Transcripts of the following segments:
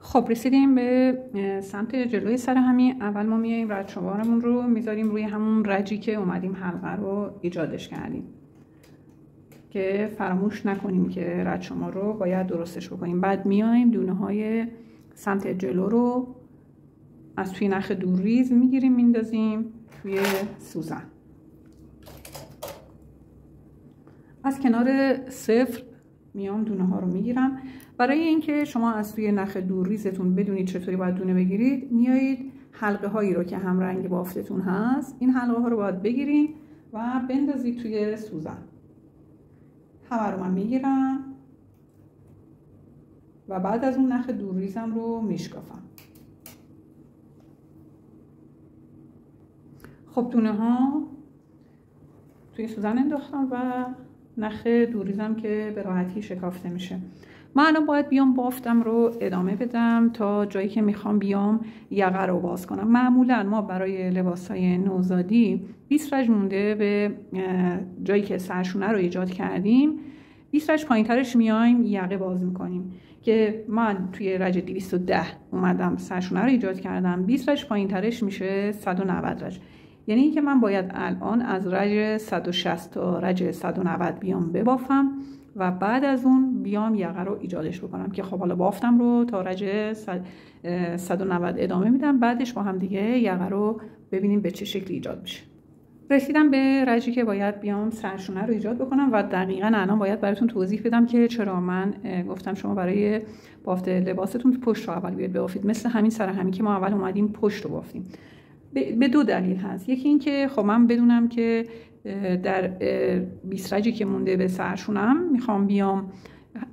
خب رسیدیم به سمت جلوی سر همین. اول ما میایم رد شمارمون رو میذاریم روی همون رجی که اومدیم حلقه رو ایجادش کردیم، که فراموش نکنیم که رد شمار رو باید درستش بکنیم. بعد میایم دونه های سمت جلو رو از توی نخ دورریز میگیریم میندازیم توی سوزن. از کنار صفر میام دونه ها رو میگیرم. برای اینکه شما از توی نخ دورریزتون بدونید چطوری باید دونه بگیرید، میایید حلقه هایی رو که هم رنگ بافتتون هست، این حلقه ها رو باید بگیرید و بندازید توی سوزن. همه رو من میگیرم و بعد از اون نخ دورریزم رو میشکافم. خب دونه ها توی سوزن انداختم و نخ دورریزم که به راحتی شکافته میشه. من الان باید بیام بافتم رو ادامه بدم تا جایی که میخوام بیام یقه رو باز کنم. معمولا ما برای لباسای نوزادی 20 رج مونده به جایی که سرشونه رو ایجاد کردیم، 20 رج پایین ترش میایم یقه باز میکنیم. که من توی رج 210 اومدم سرشونه رو ایجاد کردم، 20 رج پایین ترش میشه 190 رج. یعنی اینکه من باید الان از رج 160 تا رج 190 بیام ببافم و بعد از اون بیام یقه رو ایجادش بکنم. که خب حالا بافتم رو تا رج 190 ادامه میدم، بعدش با هم دیگه یقه رو ببینیم به چه شکلی ایجاد میشه. رسیدم به رجی که باید بیام سرشونه رو ایجاد بکنم و دقیقاً الان باید براتون توضیح بدم که چرا من گفتم شما برای بافت لباستون پشت رو اول بیاد بافید، مثل همین سر همین که ما اول اومدیم پشت رو بافتیم. به دو دلیل هست. یکی این که خب من بدونم که در 20 رجی که مونده به سرشونم میخوام بیام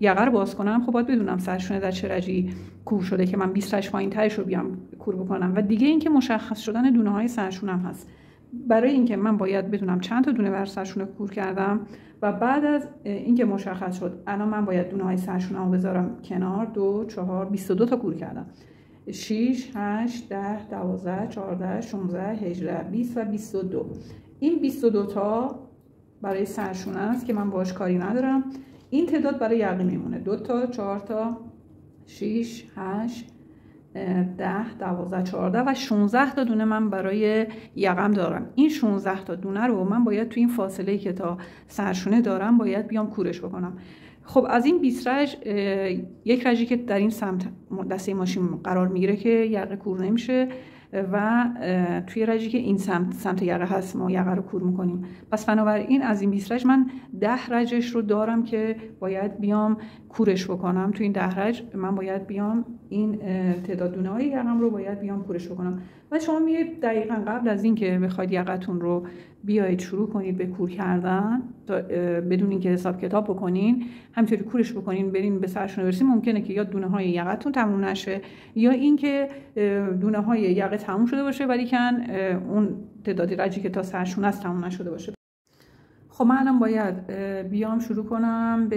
یقه رو باز کنم، خب باید بدونم سرشونه در چه رجی کور شده که من 20 رج پایین ترش رو بیام کور بکنم. و دیگه این که مشخص شدن دونه های سرشونم هست. برای اینکه من باید بدونم چند تا دونه بر سرشونه کور کردم و بعد از اینکه مشخص شد الان من باید دونه های سرشونه رو بذارم کنار. 2 4 22 تا کور کردم. 6 8 10 12 14 16 18 20 و 22. این 22 تا برای سرشونه است که من باش کاری ندارم. این تعداد برای یقه میمونه. 2 تا 4 تا 6 8 10 12 14 و 16 تا دونه من برای یقم دارم. این 16 تا دونه رو من باید تو این فاصله که تا سرشونه دارم باید بیام کورش بکنم. خب از این 20 رج یک رجی که در این سمت دسته ماشین قرار میگیره که یقه کور نمیشه و توی رجی که این سمت یقه هست ما یقه رو کور میکنیم. پس بنابراین از این 20 رج من 10 رجش رو دارم که باید بیام کورش بکنم. توی این 10 رج من باید بیام این تعداد دونه های یقم رو باید بیام کورش بکنم. و شما میایید دقیقاً قبل از این که بخواید یقتون رو بیایید شروع کنید به کور کردن بدون اینکه حساب کتاب بکنین، همینطوری کورش بکنین برین به سرشونه برسین، ممکنه که یا دونه های یقتون تموم نشه یا اینکه دونه های یقه تموم شده باشه ولی کن اون تعدادی رجی که تا سرشونه است تموم نشده باشه. خب من الان باید بیام شروع کنم به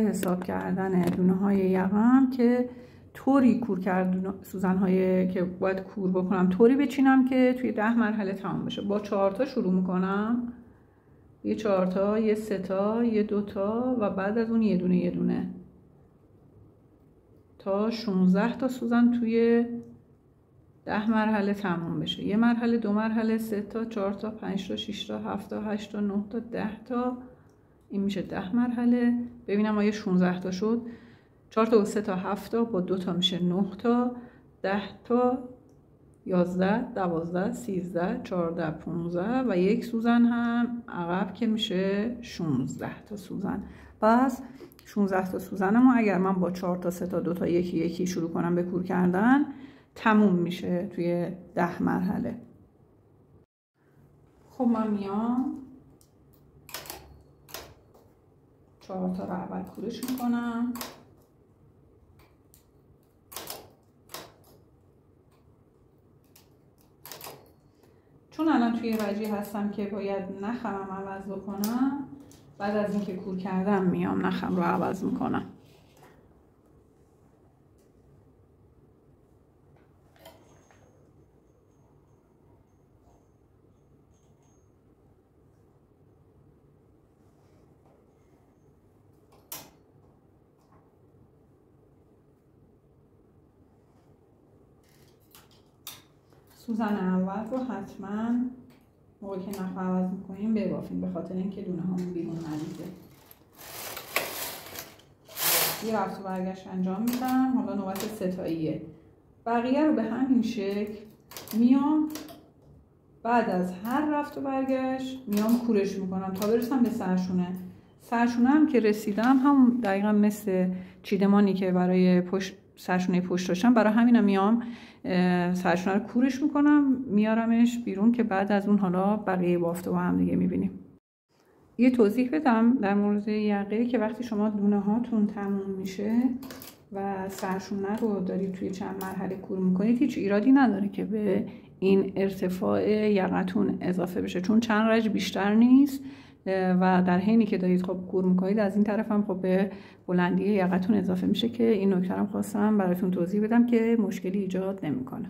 حساب کردن دونه های یقم که طوری کور کرد سوزن هایی که باید کور بکنم طوری بچینم که توی 10 مرحله تمام بشه. با 4 تا شروع میکنم، یه 4 تا، یه 3 تا، یه 2 تا و بعد از اون یه دونه تا 16 تا سوزن توی 10 مرحله تمام بشه. یه مرحله، 2 مرحله، 3 تا، 4 تا، 5 تا، 6 تا، 7 تا، 8 تا، 9 تا، 10 تا. این میشه 10 مرحله. ببینم آیا 16 تا شد. 4 تا و 3 تا 7 تا با 2 تا میشه 9 تا، 10 تا، 11 12 13 14 15 و یک سوزن هم عقب که میشه 16 تا سوزن. پس 16 تا سوزنمو اگر من با 4 تا 3 تا 2 تا یکی شروع کنم به کور کردن تموم میشه توی 10 مرحله. خب من میام 4 تا رو اول کورش میکنم. چون الان توی رجی هستم که باید نخمم عوض بکنم، بعد از اینکه کور کردم میام نخم رو عوض میکنم. سوزن اول رو حتما موقعی که نخ عوض میکنیم ببافیم، به خاطر اینکه دونه هامون بیرون نریزه. یه رفت و برگشت انجام میدم. حالا نوبت ستاییه. بقیه رو به همین شکل میام بعد از هر رفت و برگشت میام کورش میکنم تا برسم به سرشونه. سرشونه هم که رسیدم هم دقیقا مثل چیدمانی که برای سرشونه پشت داشتم، برای همینم میام سرشونه رو کورش میکنم میارمش بیرون که بعد از اون حالا بقیه بافته با هم دیگه میبینیم. یه توضیح بدم در مورد یقه که وقتی شما دونه هاتون تموم میشه و سرشونه رو دارید توی چند مرحله کور میکنید، هیچ ایرادی نداره که به این ارتفاع یقتون اضافه بشه، چون چند رج بیشتر نیست و در حینی که دارید خب کور میکنید از این طرف هم خب به بلندی یقتون اضافه میشه، که این نکته رو خواستم براتون توضیح بدم که مشکلی ایجاد نمیکنه.